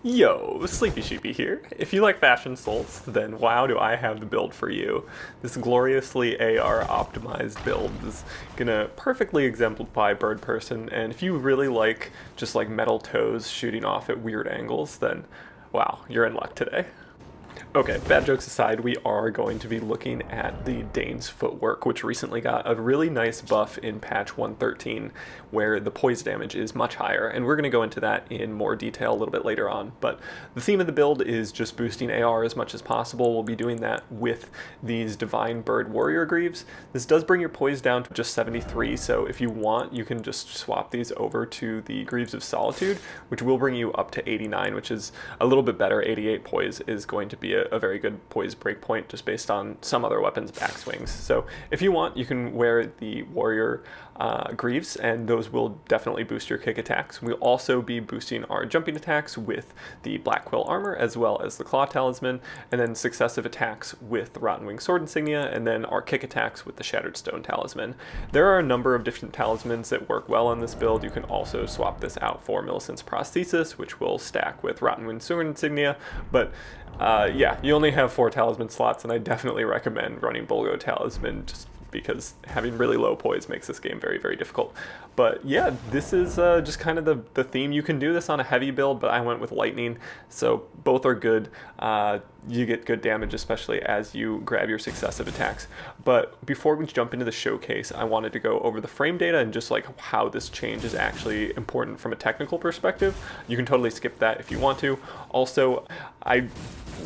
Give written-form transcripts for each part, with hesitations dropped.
Yo, Sleepy Sheepy here. If you like fashion souls, then wow do I have the build for you. This gloriously AR optimized build is gonna perfectly exemplify bird person, and if you really like just like metal toes shooting off at weird angles, then wow, you're in luck today. Okay, bad jokes aside, we are going to be looking at the Dane's Footwork, which recently got a really nice buff in patch 113, where the poise damage is much higher, and we're going to go into that in more detail a little bit later on. But the theme of the build is just boosting AR as much as possible. We'll be doing that with these Divine Bird Warrior Greaves. This does bring your poise down to just 73, so if you want, you can just swap these over to the Greaves of Solitude, which will bring you up to 89, which is a little bit better. 88 poise is going to be a very good poise breakpoint just based on some other weapons' backswings. So if you want, you can wear the Warrior Greaves, and those will definitely boost your kick attacks. We'll also be boosting our jumping attacks with the Black Quill Armor as well as the Claw Talisman, and then successive attacks with the Rotten Wing Sword Insignia, and then our kick attacks with the Shattered Stone Talisman. There are a number of different talismans that work well on this build. You can also swap this out for Millicent's Prosthesis, which will stack with Rotten Wing Sword Insignia, but yeah, you only have 4 talisman slots, and I definitely recommend running Bulgo Talisman just because having really low poise makes this game very, very difficult. But yeah, this is just kind of the theme. You can do this on a heavy build, but I went with lightning, so both are good. You get good damage, especially as you grab your successive attacks. But before we jump into the showcase, I wanted to go over the frame data and just like how this change is actually important from a technical perspective. You can totally skip that if you want to. Also, I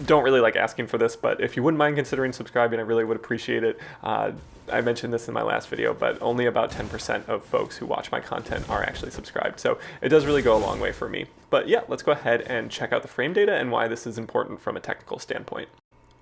don't really like asking for this, but if you wouldn't mind considering subscribing, I really would appreciate it. I mentioned this in my last video, but only about 10% of folks who watch my content are actually subscribed, so it does really go a long way for me. But yeah, let's go ahead and check out the frame data and why this is important from a technical standpoint.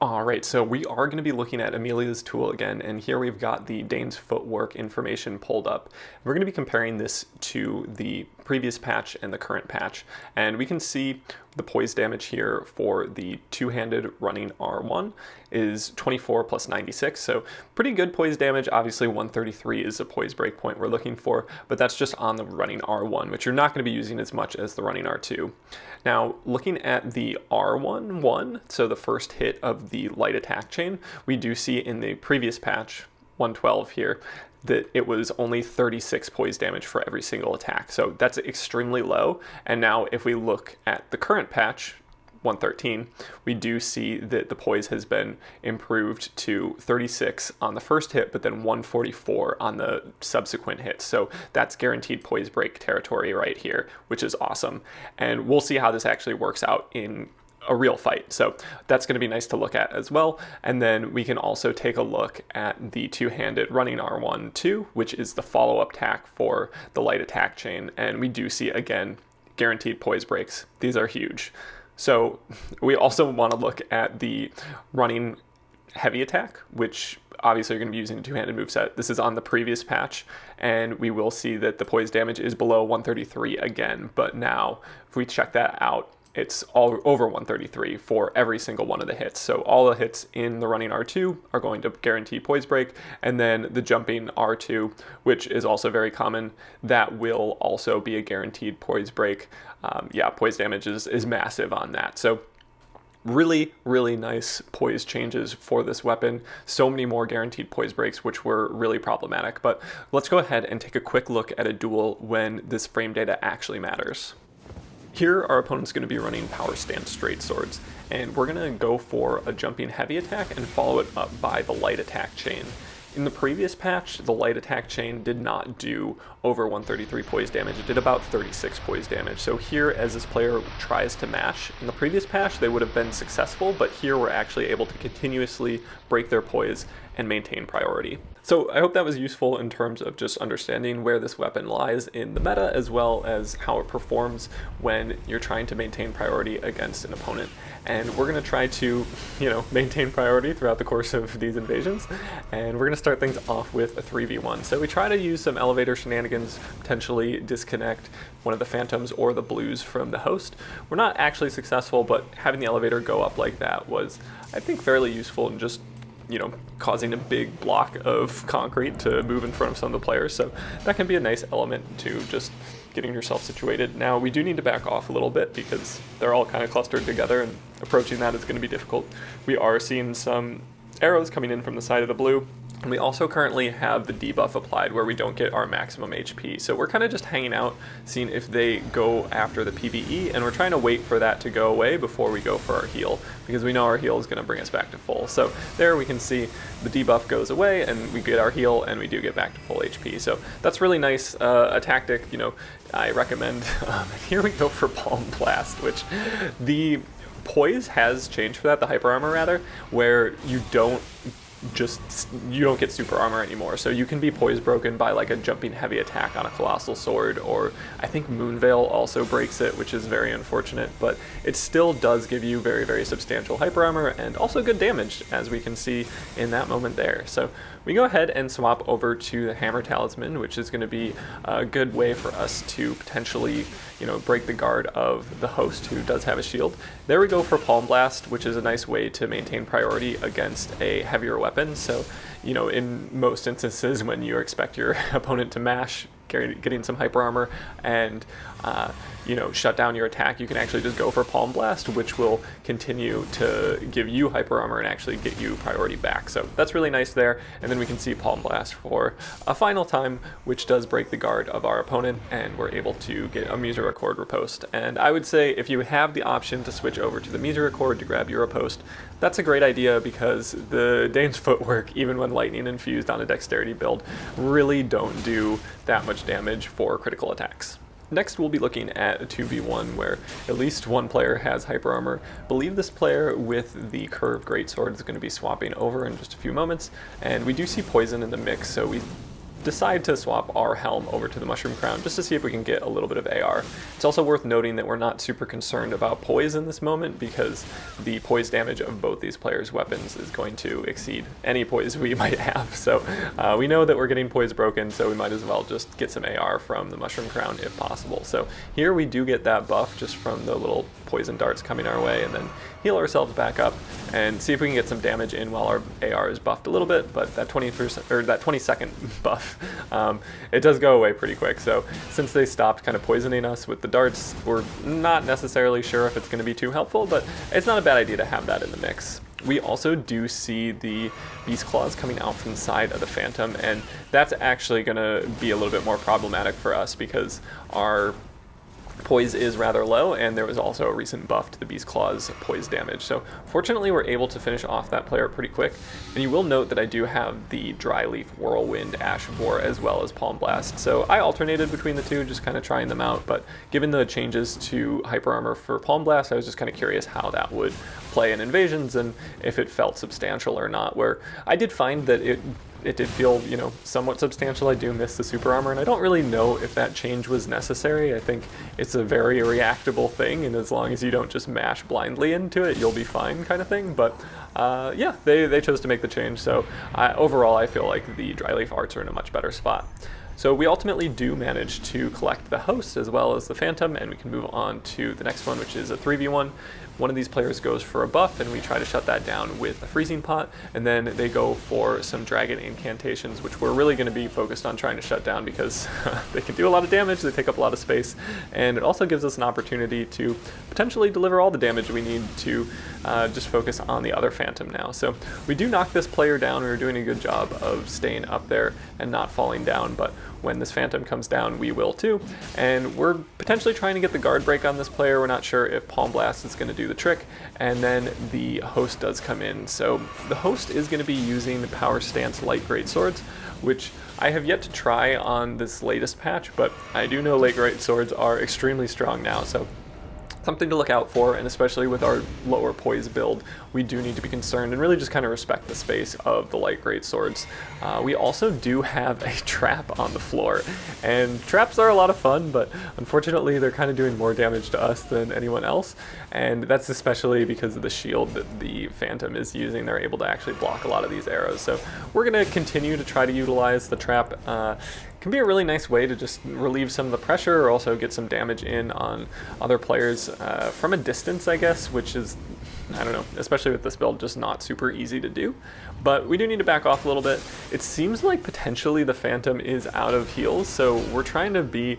Alright, so we are going to be looking at Amelia's tool again, and here we've got the Dane's Footwork information pulled up. We're going to be comparing this to the previous patch and the current patch, and we can see the poise damage here for the two-handed running R1 is 24 plus 96, so pretty good poise damage. Obviously 133 is a poise breakpoint we're looking for, but that's just on the running R1, which you're not going to be using as much as the running R2. Now, looking at the R1, so the first hit of the light attack chain, we do see in the previous patch, 112 here, that it was only 36 poise damage for every single attack. So that's extremely low. And now if we look at the current patch, 113, we do see that the poise has been improved to 36 on the first hit, but then 144 on the subsequent hits. So that's guaranteed poise break territory right here, which is awesome. And we'll see how this actually works out in a real fight. So that's going to be nice to look at as well. And then we can also take a look at the two-handed running R1-2, which is the follow-up attack for the light attack chain. And we do see, again, guaranteed poise breaks. These are huge. So we also want to look at the running heavy attack, which obviously you're going to be using a two-handed moveset. This is on the previous patch, and we will see that the poise damage is below 133 again. But now, if we check that out, it's all over 133 for every single one of the hits. So all the hits in the running R2 are going to guarantee poise break, and then the jumping R2, which is also very common, that will also be a guaranteed poise break. Yeah, poise damage is massive on that. So really, really nice poise changes for this weapon. So many more guaranteed poise breaks, which were really problematic. But let's go ahead and take a quick look at a duel when this frame data actually matters. Here, our opponent's going to be running power stance straight swords, and we're going to go for a jumping heavy attack and follow it up by the light attack chain. In the previous patch, the light attack chain did not do over 133 poise damage. It did about 36 poise damage. So here, as this player tries to mash, in the previous patch, they would have been successful, but here we're actually able to continuously break their poise and maintain priority. So I hope that was useful in terms of just understanding where this weapon lies in the meta, as well as how it performs when you're trying to maintain priority against an opponent. And we're going to try to, maintain priority throughout the course of these invasions. And we're going to start things off with a 3v1. So we try to use some elevator shenanigans, potentially disconnect one of the phantoms or the blues from the host. We're not actually successful, but having the elevator go up like that was, I think, fairly useful in just causing a big block of concrete to move in front of some of the players. So that can be a nice element to just getting yourself situated. Now, we do need to back off a little bit because they're all kind of clustered together, and approaching that is going to be difficult. We are seeing some arrows coming in from the side of the blue. And we also currently have the debuff applied where we don't get our maximum HP. So we're kind of just hanging out, seeing if they go after the PvE, and we're trying to wait for that to go away before we go for our heal, because we know our heal is going to bring us back to full. So there we can see the debuff goes away, and we get our heal, and we do get back to full HP. So that's really nice, a tactic, you know, I recommend. Here we go for Palm Blast, which the poise has changed for that, the hyper armor rather, where you don't get super armor anymore, so you can be poise broken by like a jumping heavy attack on a colossal sword, or I think Moonveil also breaks it, which is very unfortunate, but it still does give you very, very substantial hyper armor and also good damage, as we can see in that moment there. So we go ahead and swap over to the Hammer Talisman, which is going to be a good way for us to potentially, you know, break the guard of the host, who does have a shield. There we go for Palm Blast, which is a nice way to maintain priority against a heavier weapon. So, you know, in most instances when you expect your opponent to mash, getting some hyper armor and you know, shut down your attack, you can actually just go for Palm Blast, which will continue to give you hyper armor and actually get you priority back. So that's really nice there. And then we can see Palm Blast for a final time, which does break the guard of our opponent, and we're able to get a Misericord riposte. And I would say if you have the option to switch over to the Misericord to grab your riposte, that's a great idea, because the Dane's Footwork, even when lightning infused on a dexterity build, really don't do that much damage for critical attacks. Next, we'll be looking at a 2v1 where at least one player has hyper armor. I believe this player with the curved greatsword is going to be swapping over in just a few moments, and we do see poison in the mix, so we decide to swap our helm over to the Mushroom Crown just to see if we can get a little bit of AR. It's also worth noting that we're not super concerned about poise in this moment, because the poise damage of both these players' weapons is going to exceed any poise we might have. So we know that we're getting poise broken, so we might as well just get some AR from the Mushroom Crown if possible. So here we do get that buff just from the little poison darts coming our way, and then heal ourselves back up and see if we can get some damage in while our AR is buffed a little bit. But that 20% or that 20-second buff, it does go away pretty quick. So since they stopped kind of poisoning us with the darts, we're not necessarily sure if it's going to be too helpful, but it's not a bad idea to have that in the mix. We also do see the Beast Claws coming out from the side of the Phantom, and that's actually going to be a little bit more problematic for us, because our poise is rather low, and there was also a recent buff to the Beast Claw's poise damage. So fortunately, we're able to finish off that player pretty quick. And you will note that I do have the Dryleaf Whirlwind Ash of War as well as Palm Blast. So I alternated between the two, just kind of trying them out. But given the changes to hyper armor for Palm Blast, I was just kind of curious how that would play in invasions and if it felt substantial or not. Where I did find that it did feel, you know, somewhat substantial. I do miss the super armor, and I don't really know if that change was necessary. I think it's a very reactable thing, and as long as you don't just mash blindly into it, you'll be fine, kind of thing. But yeah, they chose to make the change, so overall I feel like the Dryleaf Arts are in a much better spot. So we ultimately do manage to collect the host as well as the Phantom, and we can move on to the next one, which is a 3v1. One of these players goes for a buff, and we try to shut that down with a freezing pot, and then they go for some dragon incantations, which we're really going to be focused on trying to shut down, because they can do a lot of damage, they take up a lot of space, and it also gives us an opportunity to potentially deliver all the damage we need to just focus on the other Phantom now. So we do knock this player down. We're doing a good job of staying up there and not falling down, but when this Phantom comes down, we will too. And we're potentially trying to get the guard break on this player. We're not sure if Palm Blast is going to do the trick. And then the host does come in. So the host is going to be using the Power Stance Light Greatswords, which I have yet to try on this latest patch, but I do know Light Greatswords are extremely strong now. So something to look out for, and especially with our lower poise build, we do need to be concerned and really just kind of respect the space of the light greatswords. We also do have a trap on the floor, and traps are a lot of fun, but unfortunately they're kind of doing more damage to us than anyone else, and that's especially because of the shield that the Phantom is using. They're able to actually block a lot of these arrows, so we're going to continue to try to utilize the trap. can be a really nice way to just relieve some of the pressure or also get some damage in on other players from a distance, I guess, which is, I don't know, especially with this build, just not super easy to do. But we do need to back off a little bit. It seems like potentially the Phantom is out of heals, so we're trying to be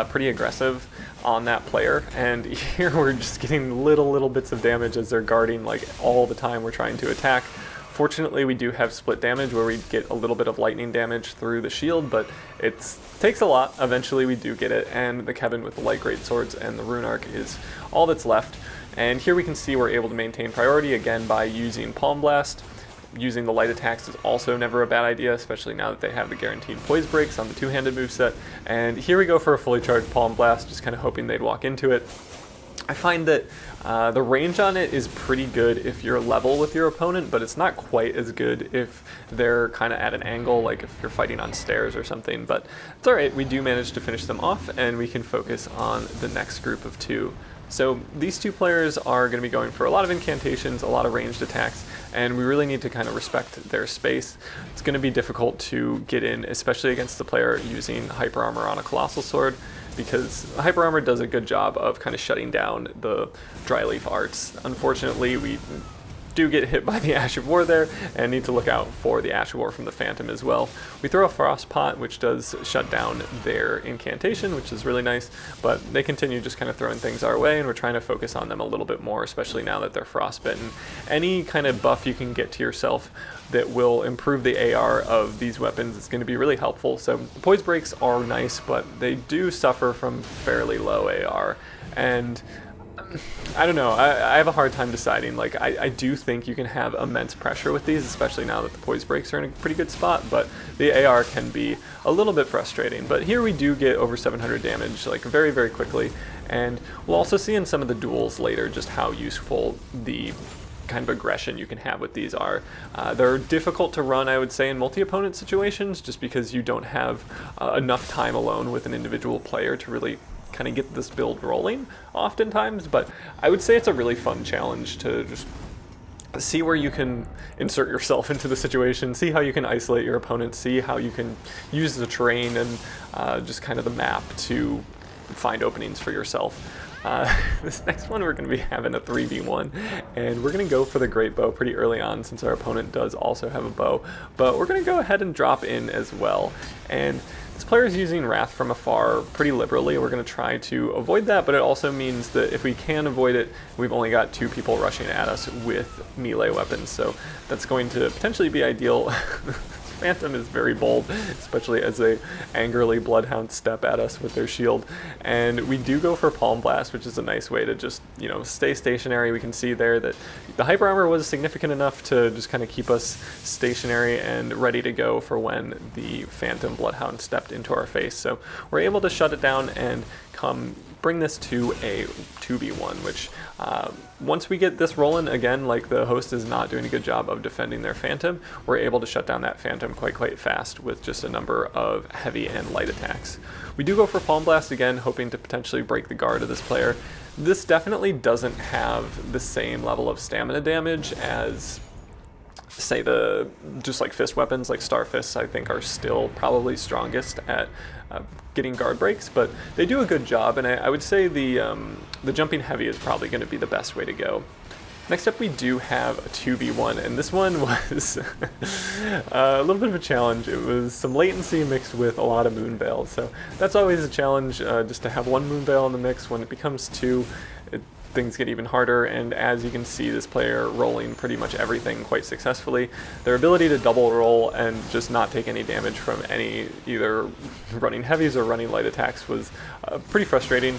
pretty aggressive on that player, and here we're just getting little bits of damage as they're guarding like all the time we're trying to attack. Fortunately, we do have split damage where we get a little bit of lightning damage through the shield, but it takes a lot. Eventually we do get it, and the Kevin with the light great swords and the rune arc is all that's left. And here we can see we're able to maintain priority again by using Palm Blast. Using the light attacks is also never a bad idea, especially now that they have the guaranteed poise breaks on the two-handed moveset. And here we go for a fully charged Palm Blast, just kind of hoping they'd walk into it. I find that the range on it is pretty good if you're level with your opponent, but it's not quite as good if they're kind of at an angle, like if you're fighting on stairs or something. But it's alright, we do manage to finish them off, and we can focus on the next group of two. So these two players are going to be going for a lot of incantations, a lot of ranged attacks, and we really need to kind of respect their space. It's going to be difficult to get in, especially against the player using Hyper Armor on a Colossal Sword, because Hyper Armor does a good job of kind of shutting down the Dryleaf Arts. Unfortunately, we do get hit by the Ash of War there, and need to look out for the Ash of War from the Phantom as well. We throw a Frost Pot, which does shut down their incantation, which is really nice, but they continue just kind of throwing things our way, and we're trying to focus on them a little bit more, especially now that they're frostbitten. Any kind of buff you can get to yourself that will improve the AR of these weapons is going to be really helpful. So poise breaks are nice, but they do suffer from fairly low AR, and I don't know, I have a hard time deciding. Like, I do think you can have immense pressure with these, especially now that the poise breaks are in a pretty good spot, but the AR can be a little bit frustrating. But here we do get over 700 damage, like very quickly, and we'll also see in some of the duels later just how useful the kind of aggression you can have with these are. They're difficult to run, I would say, in multi-opponent situations, just because you don't have enough time alone with an individual player to really kind of get this build rolling oftentimes, but I would say it's a really fun challenge to just see where you can insert yourself into the situation, see how you can isolate your opponent, see how you can use the terrain and just kind of the map to find openings for yourself. This next one we're going to be having a 3v1, and we're going to go for the great bow pretty early on since our opponent does also have a bow, but we're going to go ahead and drop in as well. And this player is using Wrath from Afar pretty liberally. We're going to try to avoid that, but it also means that if we can avoid it, we've only got two people rushing at us with melee weapons, so that's going to potentially be ideal. Phantom is very bold, especially as they angrily bloodhound step at us with their shield. And we do go for Palm Blast, which is a nice way to just, you know, stay stationary. We can see there that the Hyper Armor was significant enough to just kind of keep us stationary and ready to go for when the Phantom bloodhound stepped into our face. So we're able to shut it down and bring this to a 2v1, which once we get this rolling, again, like the host is not doing a good job of defending their Phantom, we're able to shut down that Phantom quite fast with just a number of heavy and light attacks. We do go for Palm Blast again, hoping to potentially break the guard of this player. This definitely doesn't have the same level of stamina damage as, say, just like fist weapons, like Star Fists, I think are still probably strongest at getting guard breaks, but they do a good job, and I would say the jumping heavy is probably going to be the best way to go. Next up we do have a 2v1, and this one was a little bit of a challenge. It was some latency mixed with a lot of moon veils, so that's always a challenge, just to have one moon veil in the mix. When it becomes two, things get even harder, and as you can see, this player rolling pretty much everything quite successfully. Their ability to double roll and just not take any damage from any either running heavies or running light attacks was pretty frustrating.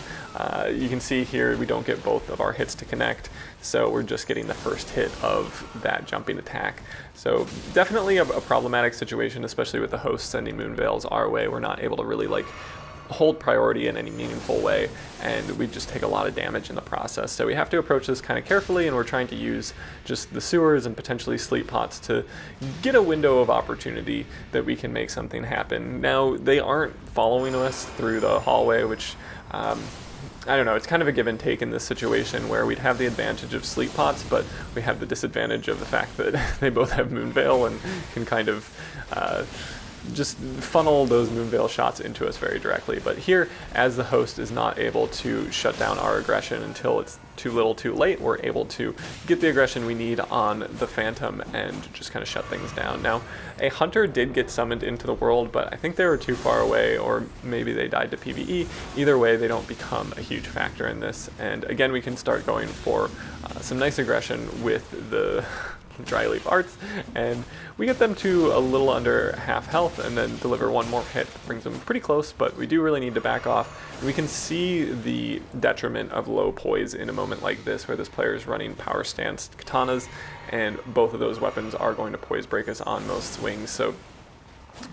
You can see here we don't get both of our hits to connect, so we're just getting the first hit of that jumping attack. So definitely a problematic situation, especially with the host sending moon veils our way. We're not able to really like hold priority in any meaningful way, and we just take a lot of damage in the process. So we have to approach this kind of carefully, and we're trying to use just the sewers and potentially sleep pots to get a window of opportunity that we can make something happen. Now, they aren't following us through the hallway, which I don't know, it's kind of a give and take in this situation where we'd have the advantage of sleep pots, but we have the disadvantage of the fact that they both have moon veil and can kind of just funnel those Moonveil shots into us very directly. But here, as the host is not able to shut down our aggression until it's too little too late, we're able to get the aggression we need on the Phantom and just kind of shut things down. Now, a Hunter did get summoned into the world, but I think they were too far away, or maybe they died to PvE. Either way, they don't become a huge factor in this. And again, we can start going for some nice aggression with the Dryleaf Arts, and we get them to a little under half health and then deliver one more hit. Brings them pretty close, but we do really need to back off. And we can see the detriment of low poise in a moment like this, where this player is running power stance katanas, and both of those weapons are going to poise break us on most swings. So,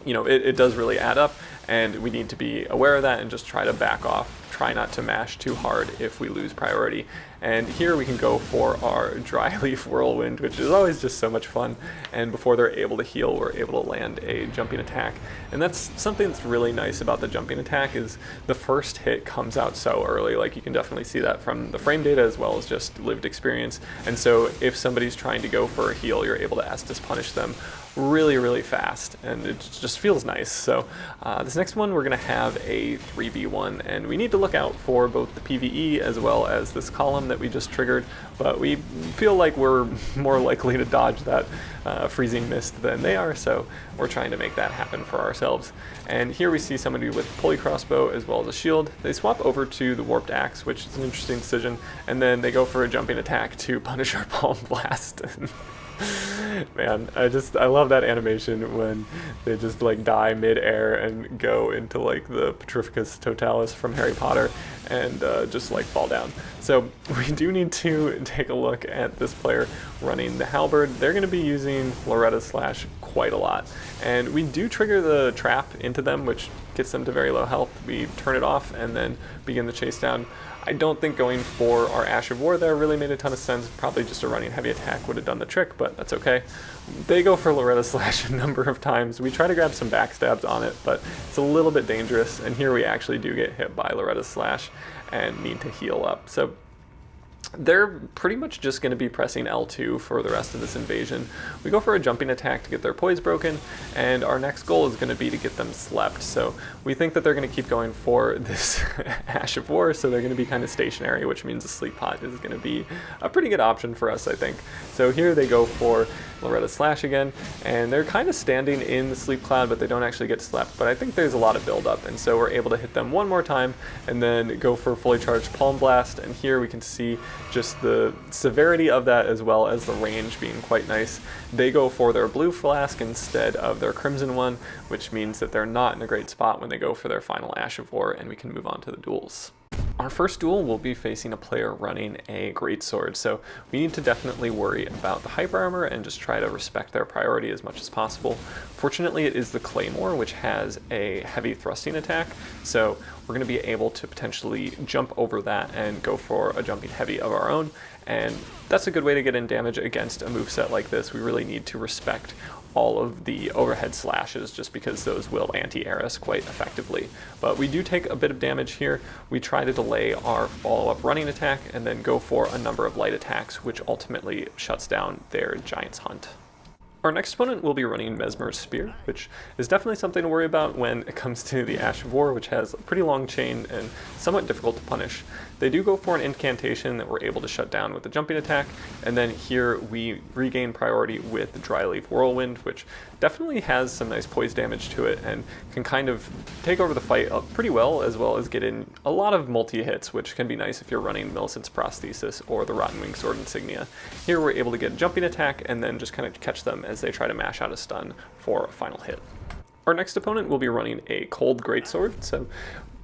you know, it does really add up, and we need to be aware of that and just try to back off. Try not to mash too hard if we lose priority. And here we can go for our Dryleaf Whirlwind, which is always just so much fun. And before they're able to heal, we're able to land a jumping attack. And that's something that's really nice about the jumping attack, is the first hit comes out so early. Like, you can definitely see that from the frame data as well as just lived experience. And so if somebody's trying to go for a heal, you're able to Estus punish them really fast, and it just feels nice. So this next one, we're going to have a 3v1, and we need to look out for both the PvE as well as this column that we just triggered, but we feel like we're more likely to dodge that freezing mist than they are, so we're trying to make that happen for ourselves. And here we see somebody with pulley crossbow as well as a shield. They swap over to the warped axe, which is an interesting decision, and then they go for a jumping attack to punish our palm blast. Man, I love that animation when they just like die mid-air and go into like the Petrificus Totalis from Harry Potter and just like fall down. So we do need to take a look at this player running the halberd. They're going to be using Loretta Slash quite a lot, and we do trigger the trap into them, which gets them to very low health. We turn it off and then begin the chase down. I don't think going for our Ash of War there really made a ton of sense. Probably just a running heavy attack would have done the trick, but that's okay. They go for Loretta Slash a number of times. We try to grab some backstabs on it, but it's a little bit dangerous, and here we actually do get hit by Loretta Slash and need to heal up. So they're pretty much just going to be pressing L2 for the rest of this invasion. We go for a jumping attack to get their poise broken, and our next goal is going to be to get them slept. So we think that they're going to keep going for this Ash of War, so they're going to be kind of stationary, which means a sleep pot is going to be a pretty good option for us, I think. So here they go for Loretta Slash again, and they're kind of standing in the sleep cloud, but they don't actually get slept. But I think there's a lot of buildup, and so we're able to hit them one more time and then go for fully charged Palm Blast. And here we can see just the severity of that as well as the range being quite nice. They go for their blue flask instead of their crimson one, which means that they're not in a great spot when they go for their final Ash of War, and we can move on to the duels. Our first duel will be facing a player running a greatsword, so we need to definitely worry about the hyper armor and just try to respect their priority as much as possible. Fortunately, it is the Claymore, which has a heavy thrusting attack, so we're going to be able to potentially jump over that and go for a jumping heavy of our own, and that's a good way to get in damage against a moveset like this. We really need to respect all of the overhead slashes, just because those will anti-air us quite effectively. But we do take a bit of damage here. We try to delay our follow-up running attack and then go for a number of light attacks, which ultimately shuts down their Giant's Hunt. Our next opponent will be running Mesmer's Spear, which is definitely something to worry about when it comes to the Ash of War, which has a pretty long chain and somewhat difficult to punish. They do go for an incantation that we're able to shut down with the jumping attack, and then here we regain priority with the Dryleaf Whirlwind, which definitely has some nice poise damage to it and can kind of take over the fight pretty well as get in a lot of multi-hits, which can be nice if you're running Millicent's Prosthesis or the Rotten Wing Sword Insignia. Here we're able to get a jumping attack and then just kind of catch them as they try to mash out a stun for a final hit. Our next opponent will be running a Cold Greatsword, so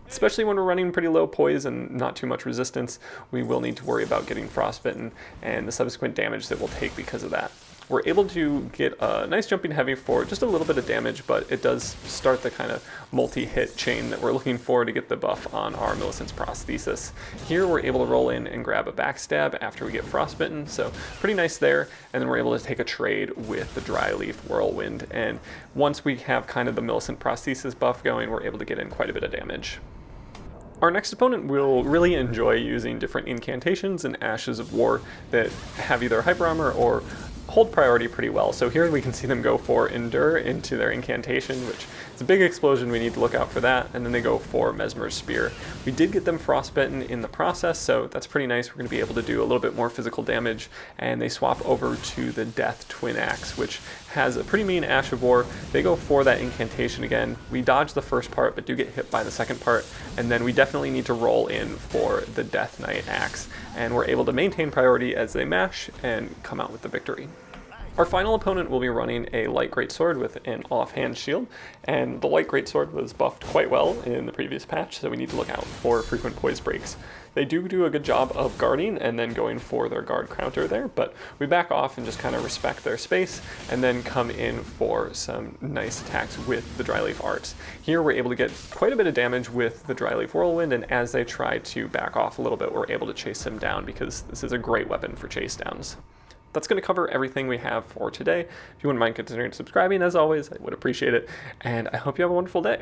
especially when we're running pretty low poise and not too much resistance, we will need to worry about getting frostbitten and the subsequent damage that we'll take because of that. We're able to get a nice jumping heavy for just a little bit of damage, but it does start the kind of multi-hit chain that we're looking for to get the buff on our Millicent's Prosthesis. Here we're able to roll in and grab a backstab after we get frostbitten, so pretty nice there, and then we're able to take a trade with the Dryleaf Whirlwind, and once we have kind of the Millicent Prosthesis buff going, we're able to get in quite a bit of damage. Our next opponent will really enjoy using different incantations and Ashes of War that have either hyper armor or hold priority pretty well. So here we can see them go for Endure into their incantation, which is a big explosion. We need to look out for that. And then they go for Mesmer's Spear. We did get them frostbitten in the process, so that's pretty nice. We're going to be able to do a little bit more physical damage. And they swap over to the Death Twin Axe, which has a pretty mean Ash of War. They go for that incantation again. We dodge the first part, but do get hit by the second part. And then we definitely need to roll in for the Death Knight Axe. And we're able to maintain priority as they mash and come out with the victory. Our final opponent will be running a Light Greatsword with an offhand shield, and the Light Greatsword was buffed quite well in the previous patch, so we need to look out for frequent poise breaks. They do a good job of guarding and then going for their guard counter there, but we back off and just kind of respect their space and then come in for some nice attacks with the Dryleaf Arts. Here we're able to get quite a bit of damage with the Dryleaf Whirlwind, and as they try to back off a little bit, we're able to chase them down because this is a great weapon for chase downs. That's going to cover everything we have for today. If you wouldn't mind considering subscribing, as always, I would appreciate it, and I hope you have a wonderful day.